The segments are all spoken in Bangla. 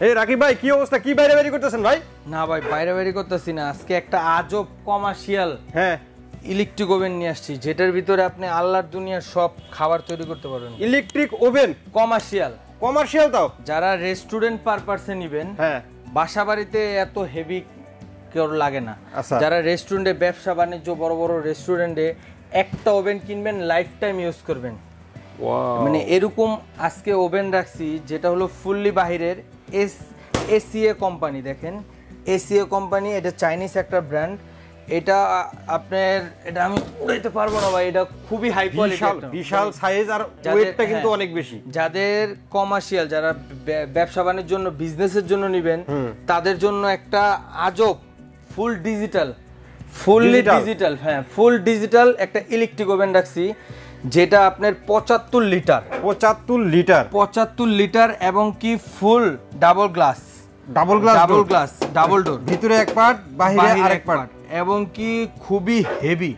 এই রাকিব ভাই কি অবস্থা, কি বাইরে বাইরে করতেছেন ভাই? না ভাই বাইরে বাইরে করতেছি না, আজকে একটা আজব কমার্শিয়াল ইলেকট্রিক ওভেন নিয়ে আসছি, যেটার ভিতরে আপনি আল্লাহর দুনিয়ার সব খাবার তৈরি করতে পারবেন। ইলেকট্রিক ওভেন কমার্শিয়াল তাও যারা রেস্টুরেন্ট পারপাসে নেবেন, বাসা বাড়িতে এত হেভি কেউ লাগে না। যারা রেস্টুরেন্টে ব্যবসা বাণিজ্য বড় বড় রেস্টুরেন্টে একটা ওভেন কিনবেন, লাইফ টাইম ইউজ করবেন। মানে এরকম আজকে ওভেন রাখছি যেটা হলো ফুললি বাহিরের এসিএ কোম্পানি। দেখেন এসিএ কোম্পানি, এটা চাইনিজ একটা ব্র্যান্ড। এটা আপনার এটা আমি উড়াইতে পারবো না ভাই, এটা খুবই হাই কোয়ালিটি, বিশাল সাইজ আর ওয়েটটা কিন্তু অনেক বেশি। যাদের কমার্শিয়াল, যারা ব্যবসা বাণিজ্যের জন্য বিজনেসের জন্য নেবেন, তাদের জন্য একটা আজব ফুল ডিজিটাল ফুল ডিজিটাল একটা ইলেকট্রিক ওভেন রাখছি, যেটা আপনার 75 লিটার এবং কি ফুল ডাবল ডোর, ভিতরে এক পার্ট বাইরে আরেক পার্ট, এবং কি খুবই হেভি।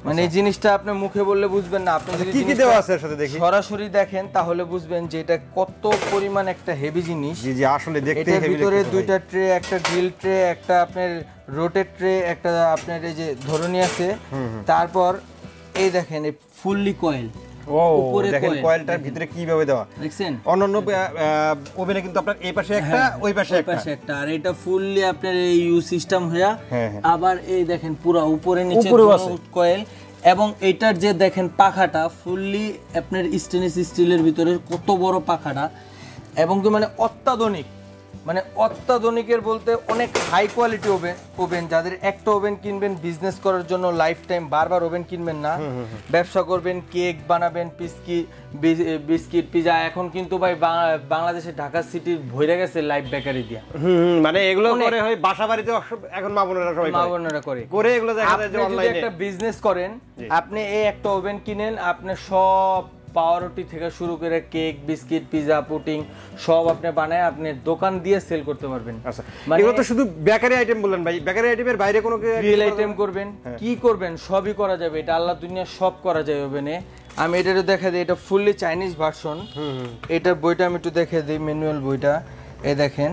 মানে এই জিনিসটা আপনি মুখে বললে বুঝবেন না, আপনি যদি কি দেওয়া আছে এর সাথে দেখি সরাসরি দেখেন তাহলে বুঝবেন যে এটা কত পরিমাণ একটা হেভি জিনিস। জি জি, আসলে দেখতে হেভি। ভিতরে দুইটা ট্রে, একটা গ্রিল ট্রে, একটা আপনার রোটেট ট্রে, একটা আপনার এই যে ধরনী আছে। তারপর এই দেখেন এই ফুললি কয়েল, উপরে দেখেন কয়েলটার ভিতরে কিভাবে দেওয়া দেখছেন। অন্যান্য ওভেনে কিন্তু আপনার এই পাশে একটা ওই পাশে একটা, আর এটা ফুললি আপনার এই ইউ সিস্টেম হয়া। আবার এই দেখেন পুরো উপরে নিচে কয়েল, এবং এটার যে দেখেন পাখাটা ফুললি আপনার স্টেনলেস স্টিলের ভিতরে, কত বড় পাখাটা, এবং কি মানে অত্যাধুনিকের বলতে অনেক হাই কোয়ালিটি ওভেন। যাদের একটা ওভেন কিনবেন বিজনেস করার জন্য, লাইফ টাইম বারবার ওভেন কিনবেন না, ব্যবসা করবেন, কেক বানাবেন, বিস্কিট পিজা। এখন কিন্তু ভাই বাংলাদেশে ঢাকা সিটি ভরে গেছে লাইভ বেকারি দিয়া। মানে এগুলো করে হয় বাসা বাড়িতে এখন মা বোনেরা করে এগুলো দেখা যায় যে অনলাইনে একটা বিজনেস করেন। আপনি এই একটা ওভেন কিনেন, আপনি সব পাউরুটি থেকে শুরু করে কেক, বিস্কিট, পিজা, পুডিং সব আপনি বানায় আপনি দোকান দিয়ে সেল করতে পারবেন। আচ্ছা, এগুলো তো শুধু বেকারি আইটেম বললেন ভাই, বেকারি আইটেমের বাইরে কোনো রিয়েল আইটেম করবেন, কি করবেন সবই করা যাবে। এটা আল্লাহ দুনিয়া সব করা যায় ওভেনে। আমি এটারও দেখা দিই, এটা ফুললি চাইনিজ ভার্সন। এটার বইটা আমি একটু দেখে দিই, ম্যানুয়াল বইটা। এই দেখেন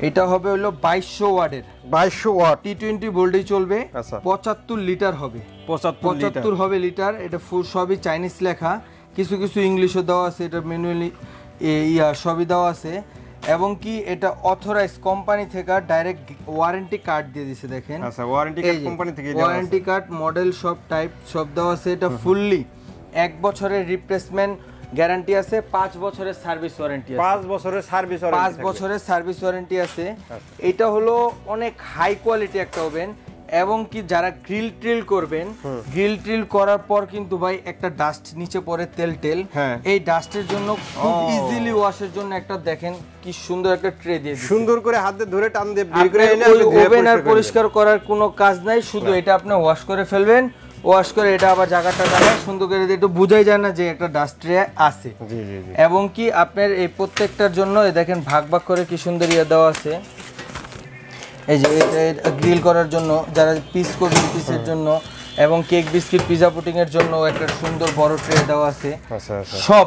এটা হবে হলো 2200 ওয়াটের, 2200 ওয়াট T20 ভোল্টেজ চলবে। 75 লিটার হবে, 75 হবে লিটার। এটা ফুল সবই চাইনিজ লেখা, কিছু কিছু ইংলিশও দেওয়া আছে, এটা ম্যানুয়ালি সবই দেওয়া আছে। এবং কি এটা অথরাইজ কোম্পানি থেকে ডাইরেক্ট ওয়ারেন্টি কার্ড দিয়ে দিছে। দেখেন ওয়ারেন্টি কার্ড কোম্পানি থেকে দেওয়া আছে, ওয়ারেন্টি কার্ড, মডেল সব টাইপ সব দেওয়া আছে। এটা ফুললি 1 বছরের রিপ্লেসমেন্ট গ্যারান্টি আছে, 5 বছরের সার্ভিস ওয়ারেন্টি আছে, 5 বছরের সার্ভিস ওয়ারেন্টি আছে। এটা হলো অনেক হাই কোয়ালিটি একটা ওভেন। এবং কি যারা গ্রিল ট্রিল করবেন, গ্রিল ট্রিল করার পর কিন্তু ভাই একটা ডাস্ট নিচে পড়ে, তেল, এই ডাস্টের জন্য খুব ইজিলি ওয়াশের জন্য একটা দেখেন কি সুন্দর একটা ট্রে দিয়ে দিয়েছে, সুন্দর করে হাত দিয়ে ধরে টান দিয়ে বের করে এনে ওভেন আর পরিষ্কার করার কোনো কাজ নাই, শুধু এটা আপনি ওয়াশ করে ফেলবেন। ওয়াশ করে এটা আবার জায়গাটা সুন্দর করে একটু বুঝাই যায় না যে একটা ডাস্ট ট্রে আছে। এবং কি আপনার এই প্রত্যেকটার জন্য দেখেন ভাগ ভাগ করে কি সুন্দর দেওয়া আছে। এই যে গ্রিল করার জন্য, যারা পিস করবেন পিসের জন্য, এবং কেক, বিস্কিট, পিজা, পুডিং এর জন্য একটা সুন্দর বড় ট্রে দেওয়া আছে। সব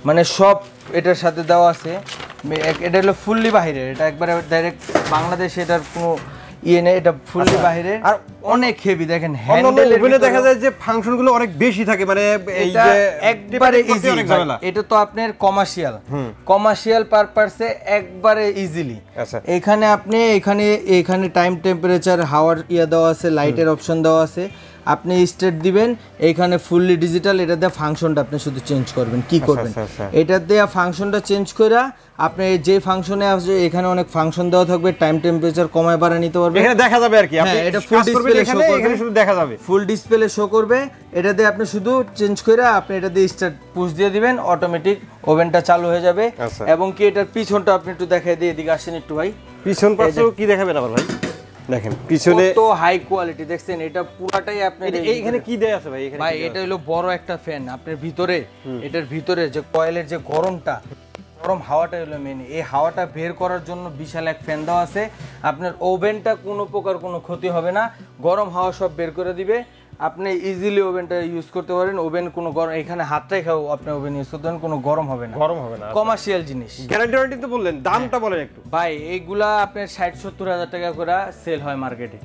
মানে সব এটার সাথে দেওয়া আছে। এটা হলো ফুললি বাহিরের, এটা একবারে ডাইরেক্ট বাংলাদেশে এটার কোনো নেই, এটা ফুললি বাহিরে আর অনেক হেভি। দেখেন হ্যান্ডেল ওভেনে দেখা যায় যে ফাংশনগুলো অনেক বেশি থাকে, মানে এই যে একবারে ইজি। এটা তো আপনার কমার্শিয়াল পারপাসে একবারে ইজিলি। এখানে আপনি এখানে টাইম, টেম্পারেচার, হাওয়ার দেওয়া আছে, লাইটের অপশন দেওয়া আছে। আপনি স্টেট দিবেন, এখানে ফুললি ডিজিটাল। এটা দিয়ে ফাংশনটা আপনি শুধু চেঞ্জ করবেন, কি করবেন এটা দিয়ে ফাংশনটা চেঞ্জ করে আপনি যে ফাংশনে আসবে, এখানে অনেক ফাংশন দেওয়া থাকবে, টাইম, টেম্পারেচার কমায় বাড়ায় নিতে পারবেন, এখানে দেখা যাবে আর কি। আপনি এটা ফুল ডিসপ্লে শো করবে, এখানে শুধু দেখা যাবে, ফুল ডিসপ্লে শো করবে। এটা দিয়ে আপনি শুধু চেঞ্জ করে আপনি এটা দিয়ে স্টার্ট পুশ দিয়ে দিবেন, অটোমেটিক ওভেনটা চালু হয়ে যাবে। এবং কি এটার পিছনটা আপনি একটু দেখাই দিয়ে, এদিকে আসেন একটু ভাই। পিছন পাশেও কি দেখাবেন আবার ভাই? দেখেন পিছনে কত হাই কোয়ালিটি দেখছেন। এটা পুরাটাই আপনার এইখানে কি দেয়া আছে ভাই? এখানে ভাই এটা হলো বড় একটা ফ্যান আপনার ভিতরে। এটার ভিতরে যে কয়েলের যে গরম হাওয়াটা হলো মেন, এই হাওয়াটা বের করার জন্য বিশাল এক ফ্যান দেওয়া আছে। আপনার ওভেনটা কোনো প্রকার কোনো ক্ষতি হবে না, গরম হাওয়া সব বের করে দিবে। আপনি ইজিলি ওভেনটা ইউজ করতে পারেন। ওভেন কোনো গরম, এখানে হাত রেখেও আপনি ওভেন ইউজ করতে পারেন, কোনো গরম হবে না। কমার্শিয়াল জিনিস। গ্যারান্টি ওয়ারেন্টি তো বললেন, দামটা বলেন একটু ভাই। এইগুলা আপনার 60-70 হাজার টাকা করে সেল হয় মার্কেটে।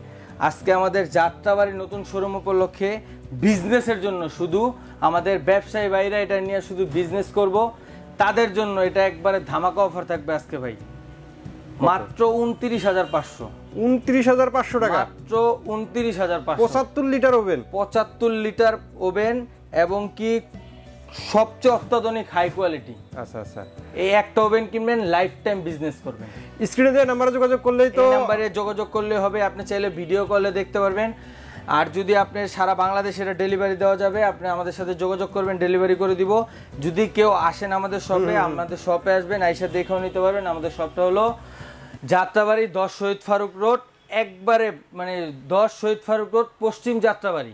আজকে আমাদের যাত্রাবাড়ি নতুন শোরুম উপলক্ষে বিজনেসের জন্য, শুধু আমাদের ব্যবসায়ী ভাইরা এটা নিয়ে শুধু বিজনেস করব, তাদের জন্য এটা একবারে ধামাকা অফার থাকবে আজকে ভাই, মাত্র 29,500। 29,500 টাকা, মাত্র 29,500। 75 লিটার ওভেন, 75 লিটার ওভেন, এবং কি সবচেয়ে অত্যাধুনিক হাই কোয়ালিটি। আচ্ছা আচ্ছা, এই একটা ওভেন কিনবেন, লাইফ টাইম বিজনেস করবেন। স্ক্রিনে দেওয়া নাম্বারে যোগাযোগ করলেই তো, এই নাম্বারে যোগাযোগ করলে হবে। আপনি চাইলে ভিডিও কলে দেখতে পারবেন, আর যদি আপনি সারা বাংলাদেশে এটা ডেলিভারি দেওয়া যাবে, আপনি আমাদের সাথে যোগাযোগ করবেন, ডেলিভারি করে দিব। যদি কেউ আসেন আমাদের শপে, আমাদের শপে আসবেন, আইসা দেখেও নিতে পারবেন। আমাদের শপটা হলো যাত্রাবাড়ি 10 শহীদ ফারুক রোড, একবারে মানে 10 শহীদ ফারুক রোড, পশ্চিম যাত্রাবাড়ি।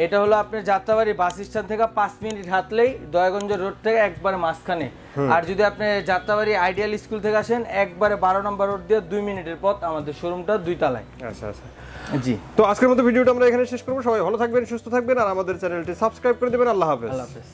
এটা হলো আপনার যাত্রাবাড়ি বাস স্ট্যান্ড থেকে 5 মিনিট হাঁটলেই দয়াগঞ্জ রোড থেকে একবারে মাঝখানে। আর যদি আপনি যাত্রাবাড়ি আইডিয়াল স্কুল থেকে আসেন, একবারে 12 নম্বর রোড দিয়ে 2 মিনিটের পথ, আমাদের শোরুমটা 2 তলায়। আচ্ছা আচ্ছা জি, তো আজকের মতো ভিডিওটা আমরা এখানে শেষ করবো। সবাই ভালো থাকবেন, সুস্থ থাকবেন, আর আমাদের চ্যানেলটি সাবস্ক্রাইব করে দেবেন। আল্লাহ হাফেজ। আল্লাহ হাফেজ।